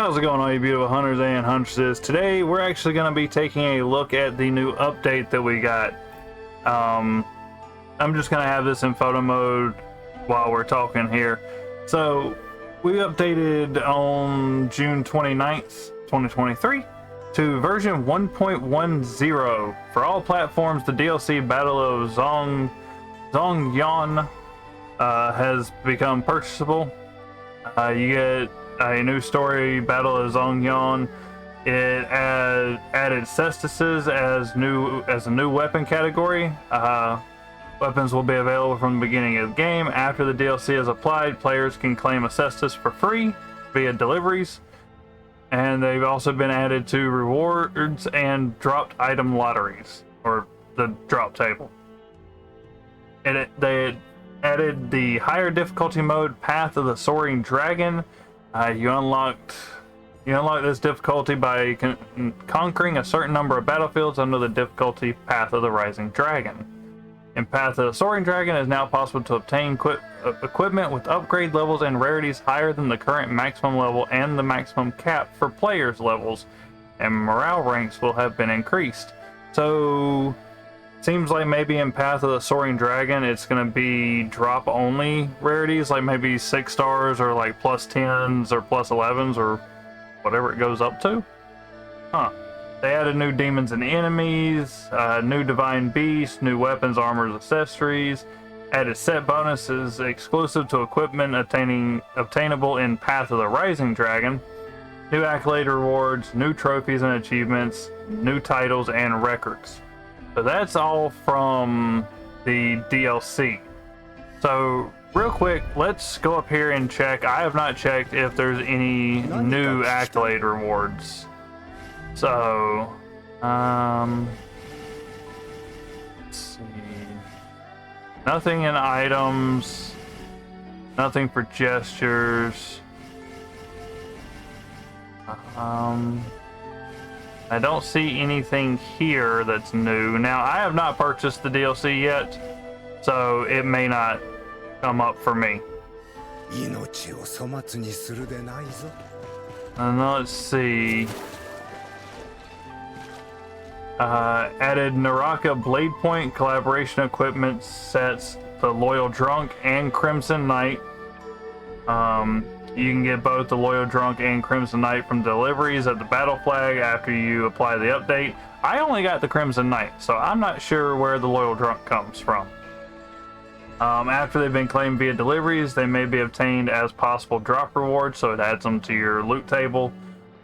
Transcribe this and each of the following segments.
How's it going, all you beautiful hunters and huntresses? Today we're actually going to be taking a look at the new update that we got. I'm just going to have this in photo mode while we're talking here. So we updated on June 29th, 2023 to version 1.10. For all platforms, the DLC Battle of Zhongyuan has become purchasable. You get a new story, Battle of Zhongyuan. It added cestuses as a new weapon category. Weapons will be available from the beginning of the game. After the DLC is applied, players can claim a cestus for free via Deliveries. And they've also been added to rewards and dropped item lotteries, or the drop table. They added the higher difficulty mode, Path of the Soaring Dragon. You unlock this difficulty by conquering a certain number of battlefields under the difficulty Path of the Rising Dragon. In Path of the Soaring Dragon, it is now possible to obtain equipment with upgrade levels and rarities higher than the current maximum level and the maximum cap for players' levels, and morale ranks will have been increased. So, seems like maybe in Path of the Soaring Dragon, it's going to be drop-only rarities, like maybe 6 stars or like plus 10s or plus 11s or whatever it goes up to. Huh. They added new demons and enemies, new divine beasts, new weapons, armors, accessories, added set bonuses exclusive to equipment obtainable in Path of the Rising Dragon, new accolade rewards, new trophies and achievements, new titles and records. So that's all from the DLC. So real quick, let's go up here and check. I have not checked if there's any new accolade rewards. So, let's see. Nothing in items, nothing for gestures. I don't see anything here that's new. Now, I have not purchased the DLC yet, so it may not come up for me. And let's see. Added Naraka Blade Point collaboration equipment sets, the Loyal Drunk and Crimson Knight. You can get both the Loyal Drunk and Crimson Knight from Deliveries at the Battle Flag after you apply the update. I only got the Crimson Knight, so I'm not sure where the Loyal Drunk comes from. After they've been claimed via Deliveries, they may be obtained as possible drop rewards, so it adds them to your loot table.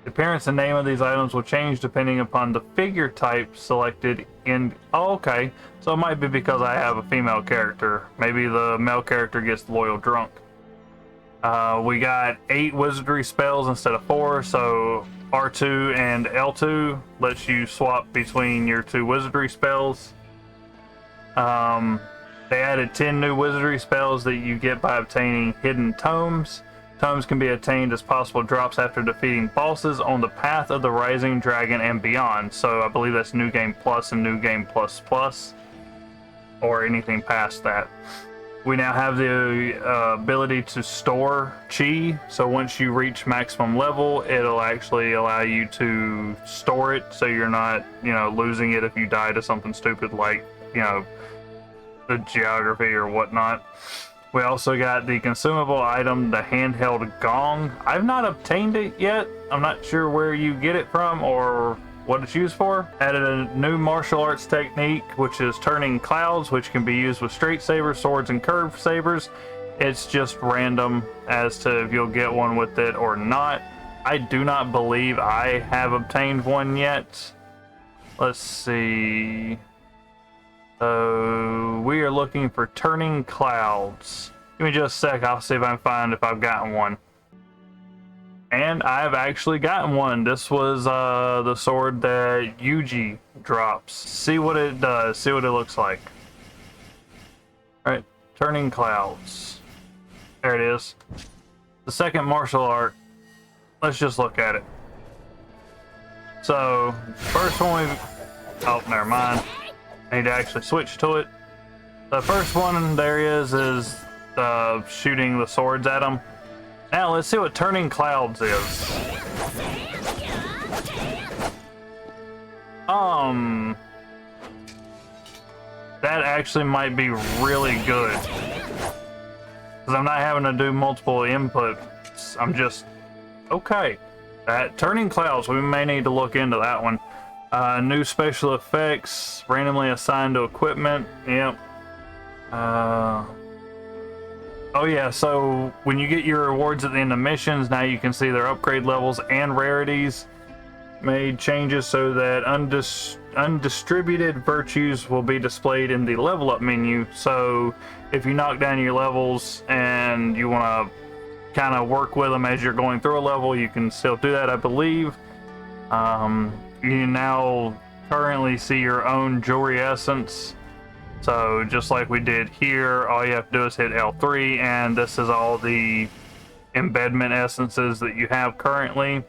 The appearance and name of these items will change depending upon the figure type selected in... Oh, okay. So it might be because I have a female character. Maybe the male character gets the Loyal Drunk. We got 8 wizardry spells instead of 4, so R2 and L2 lets you swap between your 2 wizardry spells. They added 10 new wizardry spells that you get by obtaining hidden tomes. Tomes can be attained as possible drops after defeating bosses on the Path of the Rising Dragon and beyond. So I believe that's New Game Plus and New Game Plus Plus, or anything past that. We now have the ability to store chi. So once you reach maximum level, it'll actually allow you to store it, so you're not, losing it if you die to something stupid like, the geography or whatnot. We also got the consumable item, the Handheld Gong. I've not obtained it yet. I'm not sure where you get it from or what it's used for. Added a new martial arts technique, which is turning clouds, which can be used with straight sabers, swords, and curved sabers. It's just random as to if you'll get one with it or not. I do not believe I have obtained one yet. Let's see. So we are looking for turning clouds. Give me just a sec, I'll see if I can find if I've gotten one. And I've actually gotten one. This was the sword that Yuji drops. See what it does, see what it looks like. Alright, turning clouds. There it is. The second martial art. Let's just look at it. So, first one we... Oh, never mind. I need to actually switch to it. The first one there is shooting the swords at them. Now let's see what turning clouds is. actually might be really good. Because I'm not having to do multiple inputs. I'm just... Okay. Turning clouds, we may need to look into that one. New special effects, randomly assigned to equipment. Yep. Oh yeah, so when you get your rewards at the end of missions, now you can see their upgrade levels and rarities. Made changes so that undistributed virtues will be displayed in the level up menu. So if you knock down your levels and you want to kind of work with them as you're going through a level, you can still do that, I believe. You now currently see your own jewelry essence. So just like we did here, all you have to do is hit L3, and this is all the embedment essences that you have currently.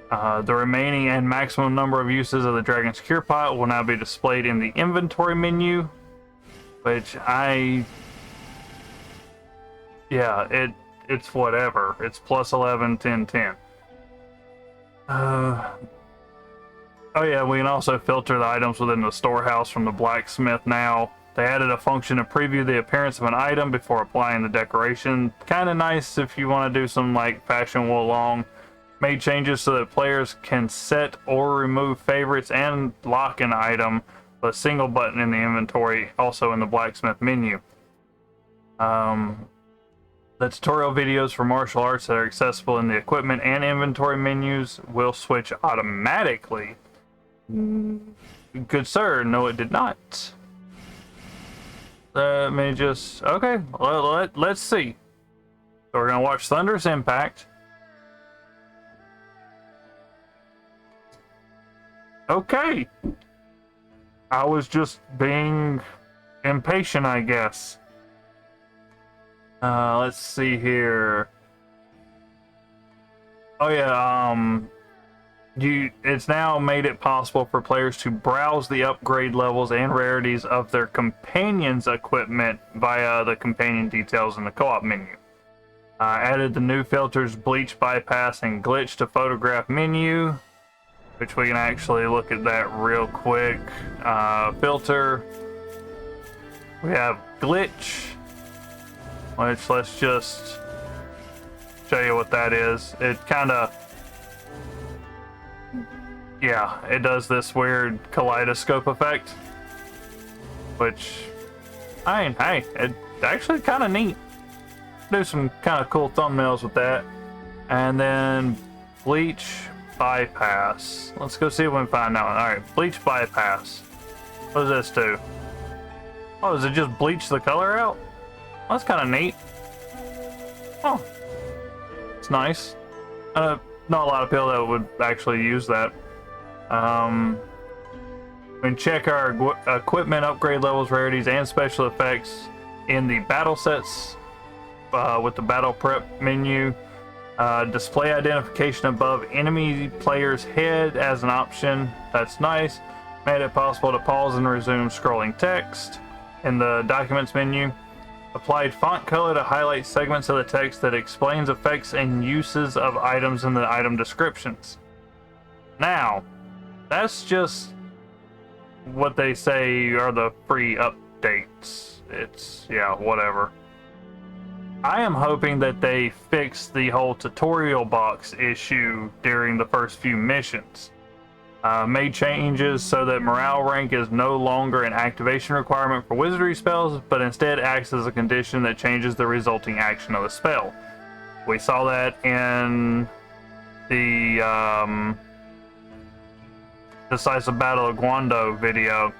The remaining and maximum number of uses of the Dragon's Cure Pot will now be displayed in the inventory menu, which yeah, it's whatever. It's plus 11, 10, 10. Oh yeah, we can also filter the items within the storehouse from the blacksmith now. They added a function to preview the appearance of an item before applying the decoration. Kind of nice if you want to do some like fashion wool along. Made changes so that players can set or remove favorites and lock an item with a single button in the inventory, also in the blacksmith menu. The tutorial videos for martial arts that are accessible in the equipment and inventory menus will switch automatically. Good sir, no it did not. Let me just... Okay, let's see. So we're going to watch Thunderous Impact. Okay. I was just being impatient, I guess. Let's see here. Oh yeah, it's now made it possible for players to browse the upgrade levels and rarities of their companion's equipment via the companion details in the co-op menu. Added the new filters Bleach Bypass and Glitch to photograph menu, which we can actually look at that real quick. Filter. We have Glitch, which let's just show you what that is. It kind of... Yeah, it does this weird kaleidoscope effect, which, I mean, hey, it's actually kind of neat. Do some kind of cool thumbnails with that. And then Bleach Bypass. Let's go see if we can find that one. Alright, Bleach Bypass. What does this do? Oh, does it just bleach the color out? Well, that's kind of neat. Oh, it's nice. Not a lot of people that would actually use that. We can check our equipment upgrade levels, rarities, and special effects in the battle sets with the battle prep menu. Display identification above enemy player's head as an option. That's nice. Made it possible to pause and resume scrolling text in the documents menu. Applied font color to highlight segments of the text that explains effects and uses of items in the item descriptions. Now, that's just what they say are the free updates. It's, yeah, whatever. I am hoping that they fix the whole tutorial box issue during the first few missions. Made changes so that morale rank is no longer an activation requirement for wizardry spells, but instead acts as a condition that changes the resulting action of the spell. We saw that in the Decisive Battle of Guando video,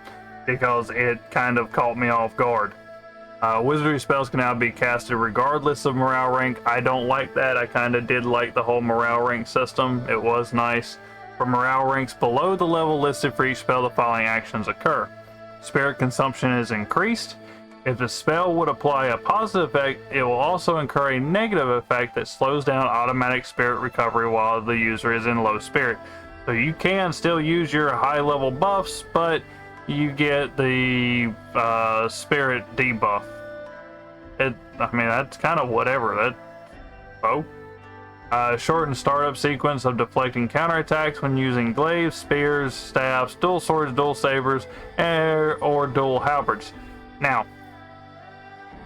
because it kind of caught me off guard. Wizardry spells can now be casted regardless of morale rank. I don't like that. I kind of did like the whole morale rank system. It was nice. For morale ranks below the level listed for each spell, the following actions occur. Spirit consumption is increased. If the spell would apply a positive effect, it will also incur a negative effect that slows down automatic spirit recovery while the user is in low spirit. So you can still use your high level buffs, but you get the spirit debuff. I mean, that's kind of whatever. Oh, Shortened startup sequence of deflecting counterattacks when using glaives, spears, staffs, dual swords, dual sabers, or dual halberds. Now,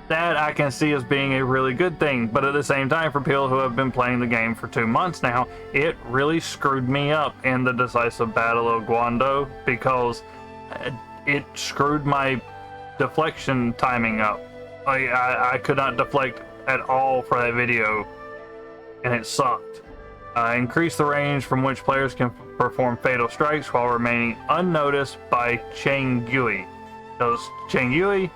that I can see as being a really good thing, but at the same time, for people who have been playing the game for 2 months now, it really screwed me up in the decisive battle of Guando because it screwed my deflection timing up. I could not deflect at all for that video, and it sucked. Increase the range from which players can perform fatal strikes while remaining unnoticed by Cheng Yui. Because Cheng Yui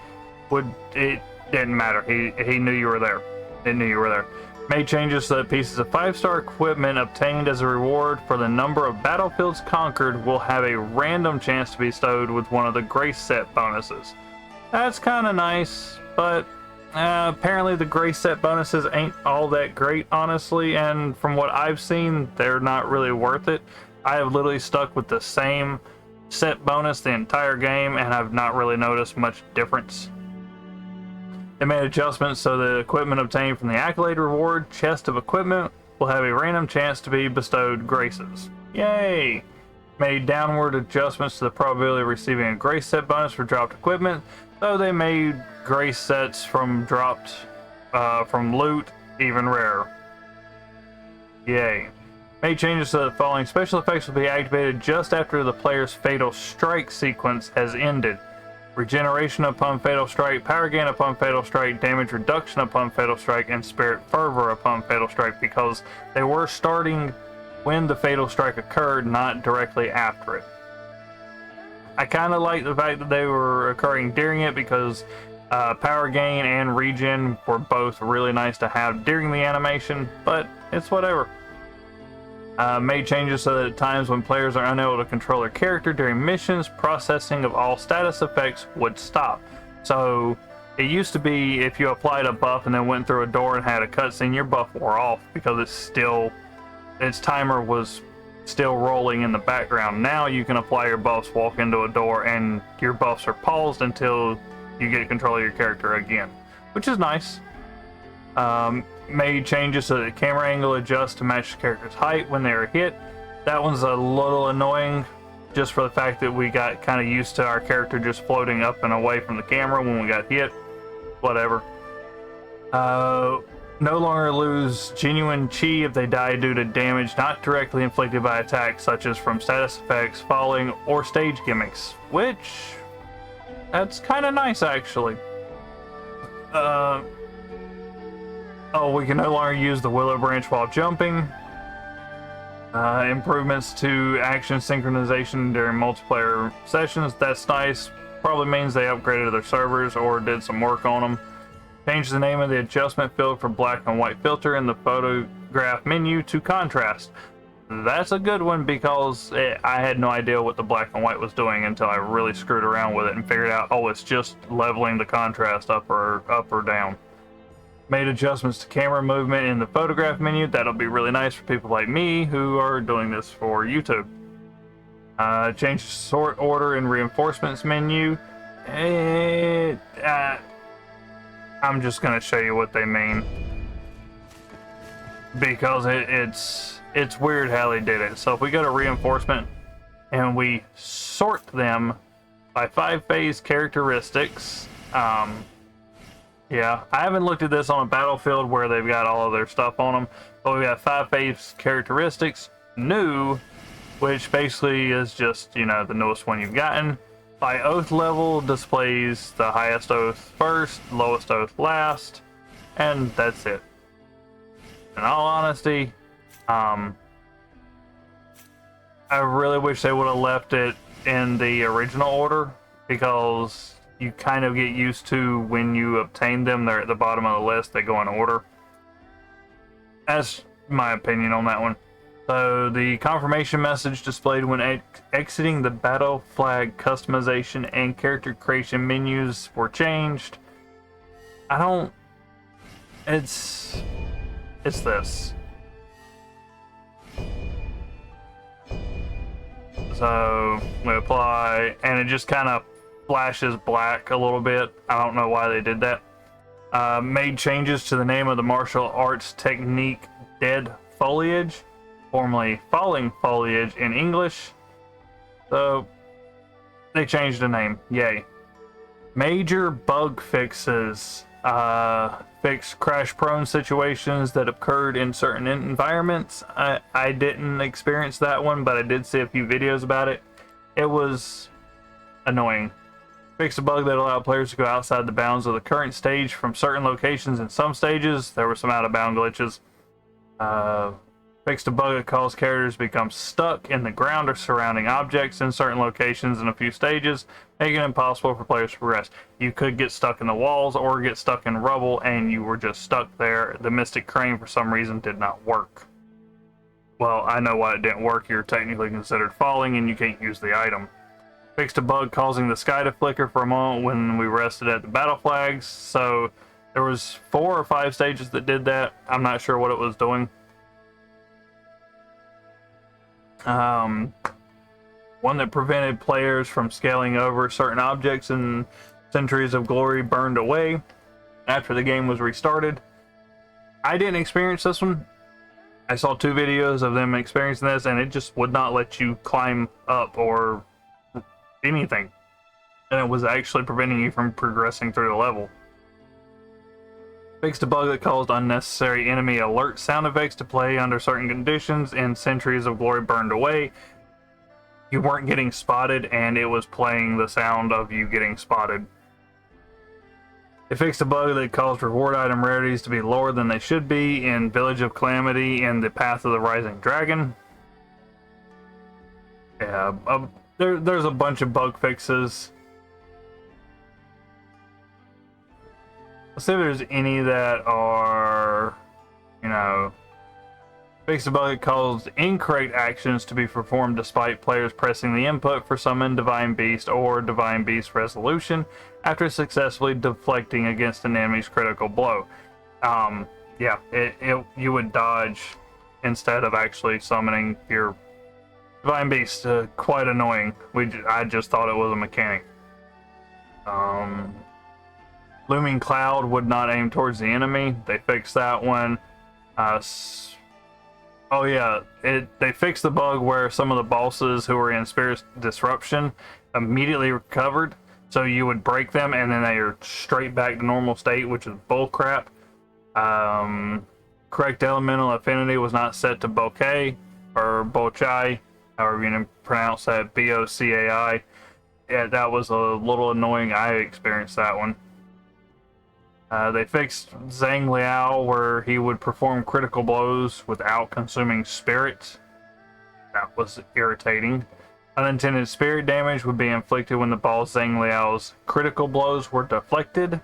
it didn't matter. He knew you were there. They knew you were there. Made changes so that pieces of 5-star equipment obtained as a reward for the number of battlefields conquered will have a random chance to be bestowed with one of the grace set bonuses. That's kind of nice, but apparently the grace set bonuses ain't all that great, honestly, and from what I've seen, they're not really worth it. I have literally stuck with the same set bonus the entire game, and I've not really noticed much difference. They made adjustments so the equipment obtained from the accolade reward chest of equipment will have a random chance to be bestowed graces. Yay! Made downward adjustments to the probability of receiving a grace set bonus for dropped equipment, so they made grace sets from loot even rarer. Yay. Made changes so that the following special effects will be activated just after the player's fatal strike sequence has ended. Regeneration upon fatal strike, power gain upon fatal strike, damage reduction upon fatal strike, and spirit fervor upon fatal strike, because they were starting when the fatal strike occurred, not directly after it. I kind of like the fact that they were occurring during it, because power gain and regen were both really nice to have during the animation, but it's whatever. Made changes so that at times when players are unable to control their character during missions, processing of all status effects would stop. So it used to be if you applied a buff and then went through a door and had a cutscene, your buff wore off because its timer was still rolling in the background. Now you can apply your buffs, walk into a door, and your buffs are paused until you get control of your character again, which is nice. Made changes so that the camera angle adjusts to match the character's height when they are hit. That one's a little annoying, just for the fact that we got kind of used to our character just floating up and away from the camera when we got hit. Whatever. No longer lose genuine chi if they die due to damage not directly inflicted by attacks, such as from status effects, falling, or stage gimmicks, which that's kind of nice, actually. Oh, we can no longer use the willow branch while jumping. Improvements to action synchronization during multiplayer sessions. That's nice. Probably means they upgraded their servers or did some work on them. Changed the name of the adjustment field for black and white filter in the photograph menu to contrast. That's a good one, because I had no idea what the black and white was doing until I really screwed around with it and figured out, oh, it's just leveling the contrast up or down. Made adjustments to camera movement in the photograph menu. That'll be really nice for people like me who are doing this for YouTube. Changed the sort order in reinforcements menu. I'm just going to show you what they mean, because it's weird how they did it. So if we go to reinforcement and we sort them by 5-phase characteristics, yeah, I haven't looked at this on a battlefield where they've got all of their stuff on them, but we got 5-phase characteristics, new, which basically is just, you know, the newest one you've gotten. By oath level, displays the highest oath first, lowest oath last, and that's it. In all honesty, I really wish they would have left it in the original order, because you kind of get used to when you obtain them, they're at the bottom of the list, they go in order. That's my opinion on that one. So the confirmation message displayed when exiting the battle flag customization and character creation menus were changed. It's this. So we apply, and it just kind of flashes black a little bit. I don't know why they did that. Made changes to the name of the martial arts technique Dead foliage, formerly falling foliage in English. So they changed the name. Yay. Major bug fixes. Fixed crash-prone situations that occurred in certain environments. I didn't experience that one, but I did see a few videos about it. It was annoying. Fixed a bug that allowed players to go outside the bounds of the current stage from certain locations in some stages. There were some out-of-bound glitches. Fixed a bug that caused characters to become stuck in the ground or surrounding objects in certain locations in a few stages, making it impossible for players to progress. You could get stuck in the walls or get stuck in rubble, and you were just stuck there. The Mystic Crane, for some reason, did not work. Well, I know why it didn't work. You're technically considered falling, and you can't use the item. Fixed a bug causing the sky to flicker for a moment when we rested at the battle flags. So there was 4 or 5 stages that did that. I'm not sure what it was doing. One that prevented players from scaling over certain objects and Centuries of Glory burned away after the game was restarted. I didn't experience this one. I saw 2 videos of them experiencing this, and it just would not let you climb up or anything. And it was actually preventing you from progressing through the level. Fixed a bug that caused unnecessary enemy alert sound effects to play under certain conditions, and Centuries of Glory burned away. You weren't getting spotted, and it was playing the sound of you getting spotted. It fixed a bug that caused reward item rarities to be lower than they should be in Village of Calamity and the Path of the Rising Dragon. Yeah, there's a bunch of bug fixes. Let's see if there's any that are, fixed a bug that caused incorrect actions to be performed despite players pressing the input for Summon Divine Beast or Divine Beast Resolution after successfully deflecting against an enemy's critical blow. Yeah, you would dodge instead of actually summoning your Divine Beast. Quite annoying. I just thought it was a mechanic. Looming Cloud would not aim towards the enemy. They fixed that one. Oh yeah, they fixed the bug where some of the bosses who were in Spirit Disruption immediately recovered. So you would break them and then they are straight back to normal state, which is bullcrap. Correct elemental affinity was not set to bouquet or bochai, however you pronounce that, B-O-C-A-I. Yeah, that was a little annoying. I experienced that one. They fixed Zhang Liao where he would perform critical blows without consuming spirits. That was irritating. Unintended spirit damage would be inflicted when the boss Zhang Liao's critical blows were deflected.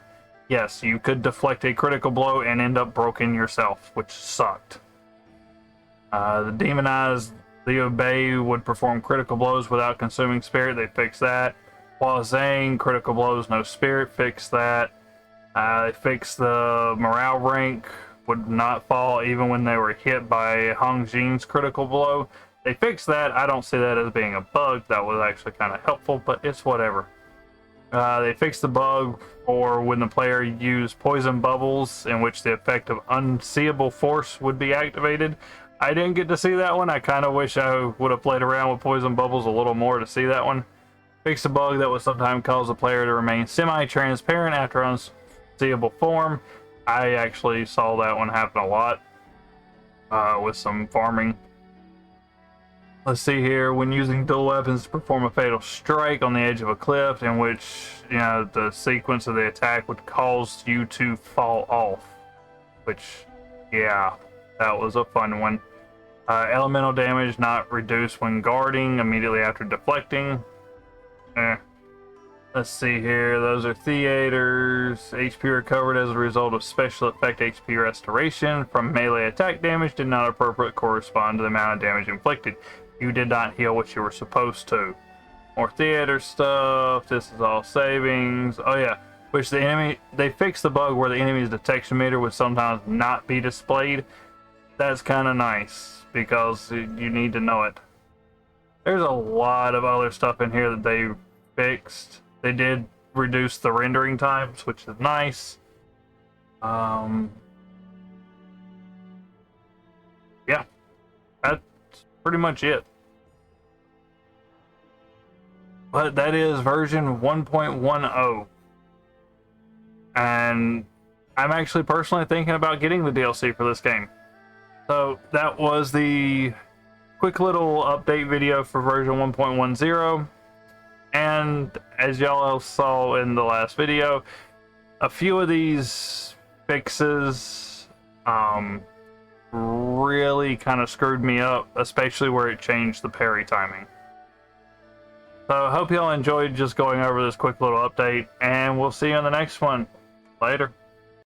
Yes, you could deflect a critical blow and end up broken yourself, which sucked. The demonized Liu Bei would perform critical blows without consuming spirit. They fixed that. While Zhang, critical blows, no spirit, fixed that. They fixed the morale rank would not fall even when they were hit by Hong Jin's critical blow. They fixed that. I don't see that as being a bug. That was actually kind of helpful, but it's whatever. They fixed the bug for when the player used poison bubbles in which the effect of unseeable force would be activated. I didn't get to see that one. I kind of wish I would have played around with poison bubbles a little more to see that one. Fixed a bug that would sometimes cause the player to remain semi-transparent after unseeable form. I actually saw that one happen a lot with some farming. Let's see here. When using dual weapons to perform a fatal strike on the edge of a cliff in which, the sequence of the attack would cause you to fall off. Which, yeah, that was a fun one. Elemental damage not reduced when guarding immediately after deflecting. Let's see here. Those are theaters. HP recovered as a result of special effect HP restoration from melee attack damage did not appropriately correspond to the amount of damage inflicted. You did not heal what you were supposed to. More theater stuff. This is all savings. Oh yeah, which they fixed the bug where the enemy's detection meter would sometimes not be displayed. That's kind of nice because you need to know it. There's a lot of other stuff in here that they fixed. They did reduce the rendering times, which is nice. yeah, that's pretty much it. But that is version 1.10. And I'm actually personally thinking about getting the DLC for this game. So that was the quick little update video for version 1.10. And as y'all saw in the last video, a few of these fixes really kind of screwed me up, especially where it changed the parry timing. So I hope y'all enjoyed just going over this quick little update, and we'll see you in the next one. Later.